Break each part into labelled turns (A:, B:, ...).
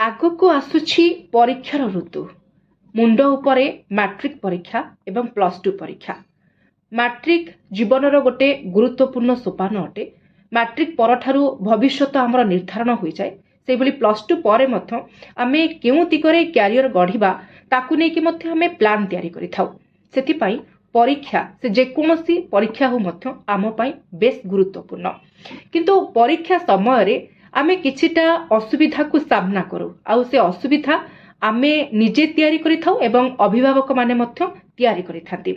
A: आगको आसुछि परीक्षार ऋतु मुंड उपरे मैट्रिक परीक्षा एवं प्लस टू परीक्षा। मैट्रिक जीवनर गोटे गुरुत्वपूर्ण सोपान अटे। मैट्रिक परठारु भविष्यत आमर निर्धारण हो जाए से भली प्लस टू पर आमे केउ दिगरे क्यारियर गढ़िबा ताकु नेकी मध्य आमे प्लान तयारी करिथाउ। सेथिपाई परीक्षा से जेकोसी परीक्षा हो मध्य आम पाई बेस गुरुत्वपूर्ण। किंतु परीक्षा समय रे आमे किछिटा असुविधा को सामना करू आउ से असुविधा आमे निजे तयारी करिथाउ एवं अभिभावक माने मध्य तयारी करिथांती।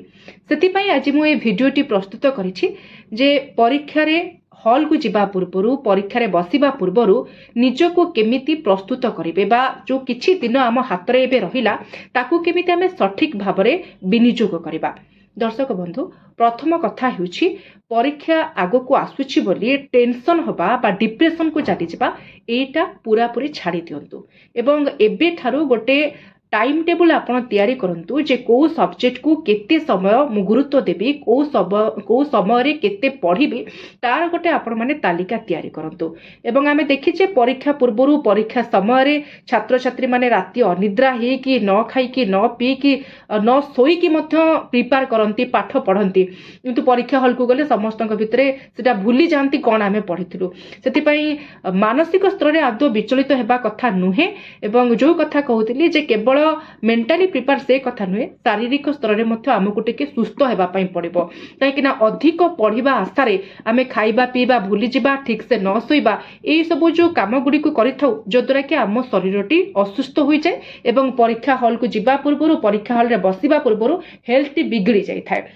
A: सेथिपाई आज मु ए भिडियोटी प्रस्तुत करिछि जे परीक्षा रे हॉल को जिबा पूर्वरु परीक्षा रे बसिबा पूर्वरु निजको केमिति प्रस्तुत करिवे बा जो किछि दिन आम हाथ रे एबे रहिला ताकू केमिति आमे सठिक भाबरे विनियोग करिबा। दर्शक बंधु प्रथम कथा हेउछि परीक्षा आगो को आसुछि बोली टेंशन होबा बा डिप्रेशन को चली जिबा एटा पूरा पूरी छाड़ी दियंतु एवं एबे ठारू गोटे टाइम टेबल आपन तयारी करंतु जे को सब्जेक्ट को केते समय मु गुरुत्व देबी को समय रे केते पढ़िबी तार गोटे आपण माने तालिका तयारी करंतु। एवं आमे देखिचे परीक्षा पूर्वरु परीक्षा समय रे छात्र छात्री माने राति अनिद्रा हे कि न खाई कि न पी कि न सोई कि मध्य प्रिपेयर करंती पाठ पढ़ंती किंतु परीक्षा हॉल को गले समस्तक भितरे सेटा भूली जानती कोन आमे पढ़िथिलु। सेति पई मानसिक स्तर रे आदो विचलित हेबा कथा नुहे एवं जो कथा कहउतिली जे केवल मेंटली प्रिपेयर से कथा नुहे शारीरिक स्तर में आमको टिके सुस्थ हेबा पई पड़िबो कहीं अधिक पढ़िबा आशा रे आमे खाइबा पीबा भूली जिबा ठीक से न सोइबा ए सब जो काम गुडी को करिथाउ जो द्वारा कि आम शरीरटी असुस्थ होई जाय एवं परीक्षा हॉल को जिबा पूर्वरु परीक्षा हॉल रे बसिबा पूर्वरु हेल्थ बिगड़ी जाय थाए।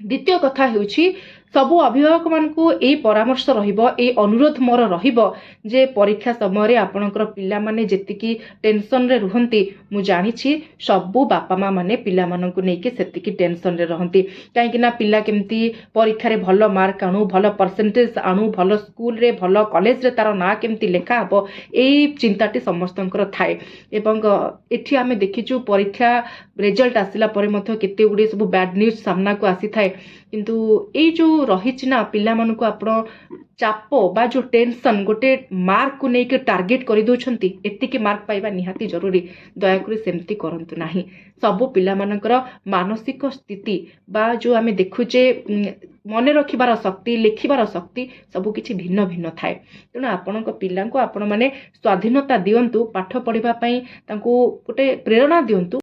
A: द्वितीय कथा हेउछि सबु अभिभावक मानकु ए परामर्श रहिबो ए अनुरोध मोर रहिबो जे परीक्षा समय रे आपनकर पिला माने जेतिकी टेंशन रे रुहंती मु जानिछि सबु बापा माँ माने पिला मानकु नेकी सेतिकी टेंशन रे रहंती काहे कि ना पिला केमती परीक्षा रे भलो मार्क आनु भलो परसेंटेज आनु भलो स्कूल रे भलो कॉलेज रे तार ना केमती लेखा हबो ए चिंताटी समस्तंकर थाए। एवं एठी आमे देखिछु परीक्षा रिजल्ट आसिला परे मथो केते गुडी सब बैड न्यूज सामना को आसी थाए किंतु ए जो रही ना पिला मानकु आपण चाप बा जो टेंशन गोटे मार्क को लेके टार्गेट कर दउछंती एतिकी मार्क पाइबा निहाती जरूरी दयाकरी सेमती करंतु नाही। सबु पिला मानकर मानसिक स्थिति बा जो आमे देखुचे मने रखिबार शक्ति लिखिबार शक्ति सबु किछि भिन्न भिन्न थाए तेणु आपणक पिलांको आपण माने स्वाधीनता दियंतु पाठ पढ़िबा पई तांको गोटे प्रेरणा दियंतु।